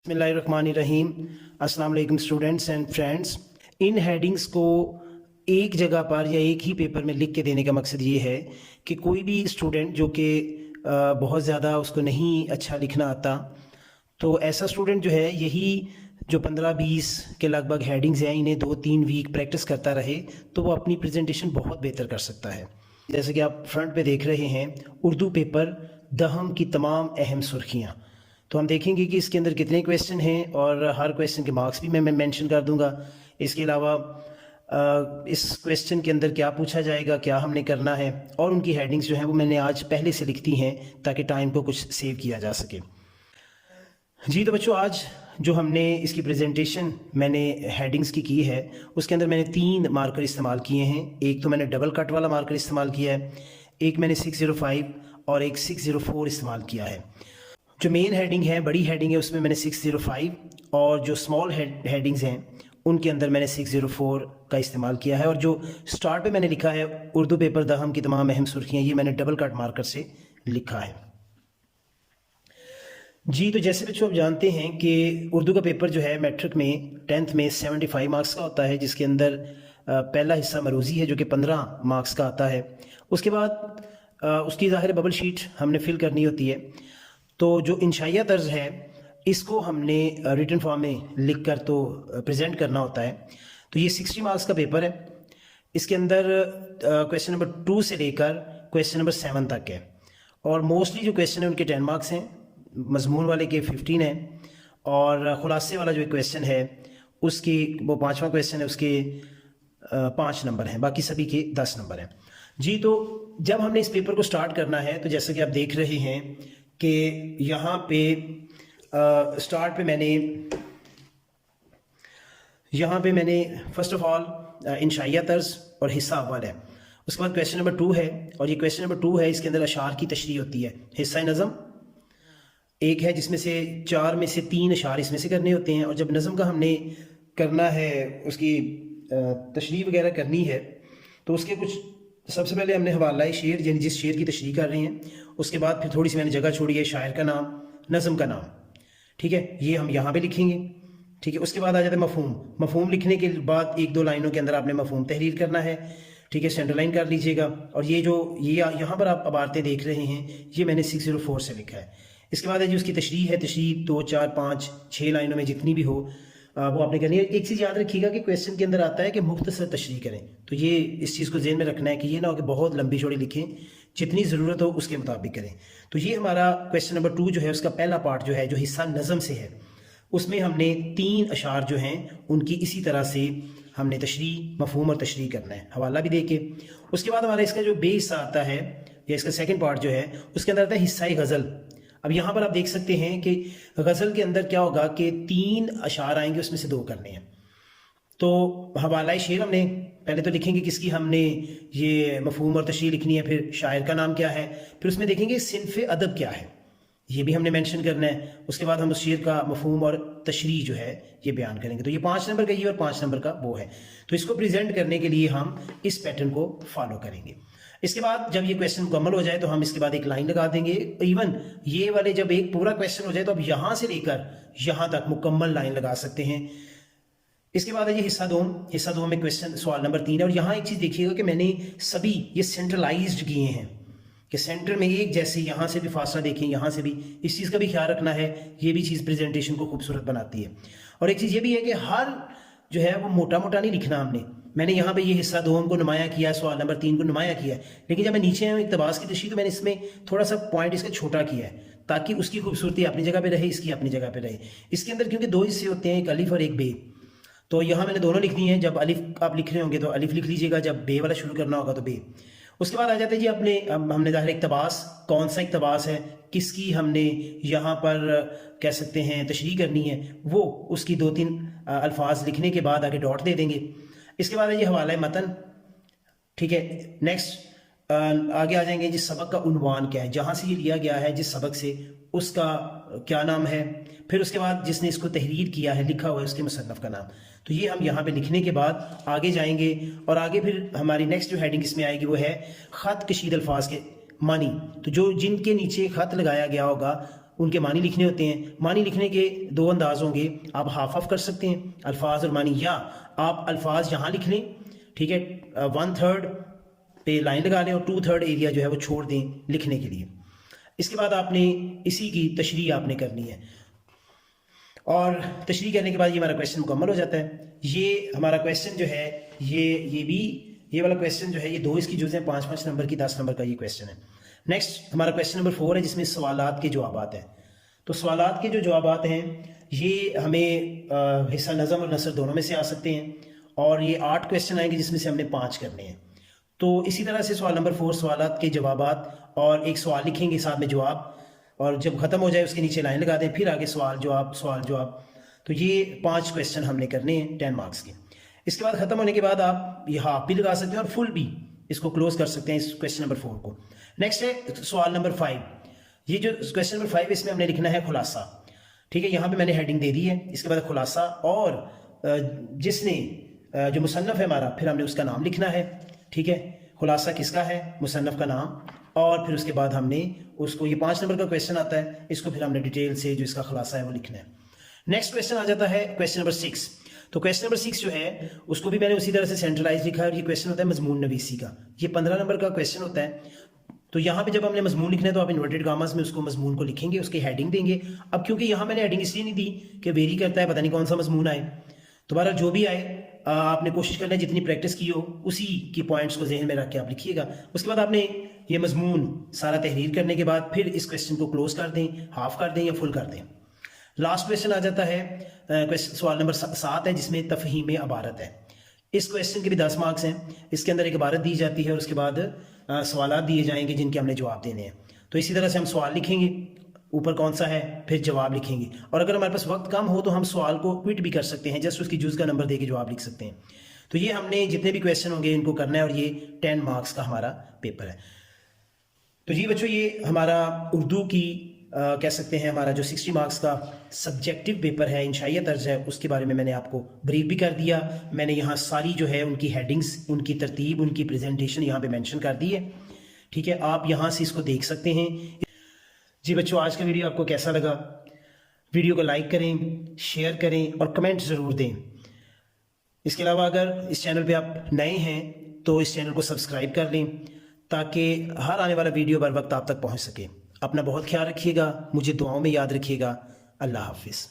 बिस्मिल्लाहिर्रहमानिर्रहीम। अस्सलाम वालेकुम students and friends. In headings को एक जगह पर या एक ही पेपर में लिख के देने का मकसद ये है कि कोई भी स्टूडेंट जो कि बहुत ज़्यादा उसको नहीं अच्छा लिखना आता, तो ऐसा स्टूडेंट जो है यही जो 15-20 के लगभग हेडिंग्स हैं, इन्हें 2-3 वीक प्रैक्टिस करता रहे तो वो अपनी प्रेजेंटेशन बहुत बेहतर कर सकता है। जैसे कि आप फ्रंट पे देख रहे हैं, उर्दू पेपर दहम की तमाम अहम सुर्खियाँ। तो हम देखेंगे कि इसके अंदर कितने क्वेश्चन हैं और हर क्वेश्चन के मार्क्स भी मैं मेंशन कर दूंगा। इसके अलावा इस क्वेश्चन के अंदर क्या पूछा जाएगा, क्या हमने करना है, और उनकी हेडिंग्स जो हैं वो मैंने आज पहले से लिख दी हैं ताकि टाइम को कुछ सेव किया जा सके। जी तो बच्चों, आज जो हमने इसकी प्रेजेंटेशन मैंने हेडिंग्स की है, उसके अंदर मैंने 3 मार्कर इस्तेमाल किए हैं। एक तो मैंने डबल कट वाला मार्कर इस्तेमाल किया है, एक मैंने 605 और एक 604 इस्तेमाल किया है। जो मेन हेडिंग है, बड़ी हेडिंग है, उसमें मैंने 605 और जो स्मॉल हेडिंग्स हैं उनके अंदर मैंने 604 का इस्तेमाल किया है। और जो स्टार्ट पे मैंने लिखा है उर्दू पेपर दहम की तमाम अहम सुर्खियाँ, ये मैंने डबल कट मार्कर से लिखा है। जी तो जैसे बच्चों आप जानते हैं कि उर्दू का पेपर जो है मैट्रिक में 10th में 75 मार्क्स का होता है, जिसके अंदर पहला हिस्सा मरूज़ी है जो कि 15 मार्क्स का आता है। उसके बाद उसकी ज़ाहिर बबल शीट हमने फिल करनी होती है। तो जो इंशाइया तर्ज है इसको हमने रिटन फॉर्म में लिख कर तो प्रेजेंट करना होता है। तो ये 60 मार्क्स का पेपर है। इसके अंदर क्वेश्चन नंबर 2 से लेकर क्वेश्चन नंबर 7 तक है, और मोस्टली जो क्वेश्चन है उनके 10 मार्क्स हैं, मजमून वाले के 15 हैं, और खुलासे वाला जो एक क्वेश्चन है उसकी वो 5वां क्वेश्चन है, उसके 5 नंबर हैं, बाकी सभी के 10 नंबर हैं। जी तो जब हमने इस पेपर को स्टार्ट करना है तो जैसा कि आप देख रहे हैं कि यहाँ पे स्टार्ट पे मैंने फर्स्ट ऑफ ऑल इंशाइया तर्ज और हिस्सा अव्वल है। उसके बाद क्वेश्चन नंबर 2 है, और ये क्वेश्चन नंबर 2 है, इसके अंदर अशार की तशरीह होती है। हिस्सा नज़म एक है जिसमें से 4 में से 3 अशार इसमें से करने होते हैं, और जब नज़म का हमने करना है, उसकी तशरीह वगैरह करनी है, तो उसके कुछ सबसे पहले हमने हवाला शेर, यानी जिस शेर की तशरीह कर रहे हैं, उसके बाद फिर थोड़ी सी मैंने जगह छोड़ी है शायर का नाम, नज़म का नाम, ठीक है, ये हम यहाँ पे लिखेंगे, ठीक है। उसके बाद आ जाता है मफहूम। मफहूम लिखने के बाद 1-2 लाइनों के अंदर आपने मफहूम तहरीर करना है, ठीक है, सेंटर लाइन कर लीजिएगा। और ये यहाँ पर आप अबारतें देख रहे हैं, ये मैंने 604 से लिखा है। इसके बाद है जी उसकी तशरीह है, तशरीह 2, 4, 5, 6 लाइनों में जितनी भी हो वो आपने करनी है। एक चीज़ याद रखिएगा कि क्वेश्चन के अंदर आता है कि मुख्तसर तशरीह करें, तो ये इस चीज़ को ज़हन में रखना है कि ये ना हो कि बहुत लंबी चौड़ी लिखें, जितनी ज़रूरत हो उसके मुताबिक करें। तो ये हमारा क्वेश्चन नंबर 2 जो है, उसका पहला पार्ट जो है, जो हिस्सा नज़म से है, उसमें हमने 3 अशार जो हैं उनकी इसी तरह से हमने तशरीह, मफहूम और तशरीह करना है, हवाला भी दे के। उसके बाद हमारा इसका जो बे हिस्सा आता है, या इसका सेकंड पार्ट जो है, उसके अंदर आता है हिस्सा गज़ल। अब यहाँ पर आप देख सकते हैं कि गज़ल के अंदर क्या होगा कि 3 अशार आएंगे, उसमें से 2 करने हैं। तो हवाला शेर हमने पहले तो लिखेंगे किसकी, हमने ये मफहूम और तशरीह लिखनी है, फिर शायर का नाम क्या है, फिर उसमें देखेंगे सिन्फ़े अदब क्या है, ये भी हमने मेंशन करना है। उसके बाद हम उस शेर का मफहूम और तशरीह जो है ये बयान करेंगे। तो ये 5 नंबर का ये और 5 नंबर का वो है। तो इसको प्रेजेंट करने के लिए हम इस पैटर्न को फॉलो करेंगे। इसके बाद जब ये क्वेश्चन मुकम्मल हो जाए तो हम इसके बाद एक लाइन लगा देंगे। इवन ये वाले जब एक पूरा क्वेश्चन हो जाए तो अब यहां से लेकर यहां तक मुकम्मल लाइन लगा सकते हैं। इसके बाद है ये हिस्सा 2 में क्वेश्चन सवाल नंबर 3 है, और यहाँ एक चीज देखिएगा कि मैंने सभी ये सेंट्रलाइज्ड किए हैं कि सेंटर में एक जैसे, यहाँ से भी फासला देखें, यहाँ से भी, इस चीज़ का भी ख्याल रखना है। ये भी चीज़ प्रेजेंटेशन को खूबसूरत बनाती है। और एक चीज़ ये भी है कि हर जो है वो मोटा मोटा नहीं लिखना हमने। मैंने यहाँ पे ये हिस्सा 2 को नुमाया किया, सवाल नंबर 3 को नुमाया किया है, लेकिन जब मैं नीचे आऊँ इक़्तिबास की तशरीह, तो मैंने इसमें थोड़ा सा पॉइंट इसका छोटा किया है ताकि उसकी खूबसूरती अपनी जगह पे रहे, इसकी अपनी जगह पे रहे। इसके अंदर क्योंकि 2 हिस्से होते हैं, एक अलिफ और एक बे, तो यहाँ मैंने दोनों लिखनी है। जब अलिफ आप लिख रहे होंगे तो अलिफ लिख लीजिएगा, जब बे वाला शुरू करना होगा तो बे। उसके बाद आ जाते हैं जी अपने, हमने ज़ाहिर इक़्तिबास, कौन सा इक़्तिबास है, किसकी हमने यहाँ पर कह सकते हैं तशरीह करनी है, वो उसकी 2-3 अल्फाज लिखने के बाद आगे डॉट दे देंगे। इसके बाद है ये हवाला मतन, ठीक है। नेक्स्ट आगे आ जाएंगे जी सबक का उन्वान क्या है, जहाँ से ये लिया गया है जिस सबक से, उसका क्या नाम है, फिर उसके बाद जिसने इसको तहरीर किया है, लिखा हुआ है, उसके मुसन्नफ़ का नाम। तो ये हम यहाँ पे लिखने के बाद आगे जाएंगे, और आगे फिर हमारी नेक्स्ट जो हेडिंग इसमें आएगी वो है ख़त कशीद अल्फाज के मानी। तो जो जिनके नीचे ख़त लगाया गया होगा उनके मानी लिखने होते हैं। मानी लिखने के दो अंदाज होंगे, आप हाफ ऑफ कर सकते हैं अल्फाज और मानी, या आप अल्फाज यहाँ लिख लें, ठीक है, 1/3 पे लाइन लगा लें और 2/3 एरिया जो है वो छोड़ दें लिखने के लिए। इसके बाद आपने इसी की तशरीह आपने करनी है, और तशरीह करने के बाद ये हमारा क्वेश्चन मुकम्मल हो जाता है। ये हमारा क्वेश्चन जो है ये वाला क्वेश्चन जो है ये 2 इसकी जुज़ें 5-5 नंबर की 10 नंबर का ये क्वेश्चन है। नेक्स्ट हमारा क्वेश्चन नंबर 4 है, जिसमें सवालात के जवाबात हैं। तो सवालात के जो जवाबात हैं ये हमें हिस्सा नज़म और नसर दोनों में से आ सकते हैं, और ये 8 क्वेश्चन आएंगे जिसमें से हमने 5 करने हैं। तो इसी तरह से सवाल नंबर 4 सवालात के जवाबात, और एक सवाल लिखेंगे साथ में जवाब, और जब ख़त्म हो जाए उसके नीचे लाइन लगा दें, फिर आगे सवाल जवाब। तो ये 5 क्वेश्चन हमने करने हैं 10 मार्क्स के। इसके बाद ख़त्म होने के बाद आप ये हाफ भी लगा सकते हैं और फुल भी इसको क्लोज कर सकते हैं इस क्वेश्चन नंबर 4 को। नेक्स्ट है सवाल नंबर 5। ये जो क्वेश्चन नंबर 5 इसमें हमने लिखना है खुलासा, ठीक है। यहाँ पे मैंने हेडिंग दे दी है, इसके बाद खुलासा, और जिसने जो मुसन्नफ़ है हमारा, फिर हमने उसका नाम लिखना है, ठीक है। खुलासा किसका है, मुसन्नफ़ का नाम, और फिर उसके बाद हमने उसको, ये 5 नंबर का क्वेश्चन आता है, इसको फिर हमने डिटेल से जो इसका खुलासा है वो लिखना है। नेक्स्ट क्वेश्चन आ जाता है क्वेश्चन नंबर 6। तो क्वेश्चन नंबर 6 जो है उसको भी मैंने उसी तरह से सेंट्रलाइज लिखा है, और ये क्वेश्चन होता है मजमून नवीसी का। ये 15 नंबर का क्वेश्चन होता है। तो यहाँ पे जब हमने मजमून लिखना है तो आप इन्वर्टेड कामास में उसको मजमून को लिखेंगे, उसकी हेडिंग देंगे। अब क्योंकि यहाँ मैंने हेडिंग इसलिए नहीं दी कि वेरी करता है, पता नहीं कौन सा मजमून आए, दोबारा जो भी आए आपने कोशिश करना है जितनी प्रैक्टिस की हो उसी की पॉइंट्स को जहन में रख के आप लिखिएगा। उसके बाद आपने ये मजमून सारा तहरीर करने के बाद फिर इस क्वेश्चन को क्लोज कर दें, हाफ कर दें या फुल कर दें। लास्ट क्वेश्चन आ जाता है क्वेश्चन सवाल नंबर 7 है, जिसमें तफहीम इबारत है। इस क्वेश्चन के भी 10 मार्क्स हैं। इसके अंदर एक इबारत दी जाती है और उसके बाद सवाल दिए जाएंगे जिनके हमने जवाब देने हैं। तो इसी तरह से हम सवाल लिखेंगे, ऊपर कौन सा है, फिर जवाब लिखेंगे, और अगर हमारे पास वक्त कम हो तो हम सवाल को क्विट भी कर सकते हैं, जस्ट उसकी जुज़ का नंबर दे के जवाब लिख सकते हैं। तो ये हमने जितने भी क्वेश्चन होंगे इनको करना है, और ये 10 मार्क्स का हमारा पेपर है। तो जी बच्चों, ये हमारा उर्दू की कह सकते हैं हमारा जो 60 मार्क्स का सब्जेक्टिव पेपर है, इंशाइया तर्ज है, उसके बारे में मैंने आपको ब्रीफ भी कर दिया। मैंने यहाँ सारी जो है उनकी हेडिंग्स, उनकी तरतीब, उनकी प्रेजेंटेशन यहाँ पे मेंशन कर दी है, ठीक है। आप यहाँ से इसको देख सकते हैं। जी बच्चों, आज का वीडियो आपको कैसा लगा? वीडियो को लाइक करें, शेयर करें और कमेंट ज़रूर दें। इसके अलावा अगर इस चैनल पे आप नए हैं तो इस चैनल को सब्सक्राइब कर लें, ताकि हर आने वाला वीडियो बर वक्त आप तक पहुँच सके। अपना बहुत ख्याल रखिएगा, मुझे दुआओं में याद रखिएगा। अल्लाह हाफिज़।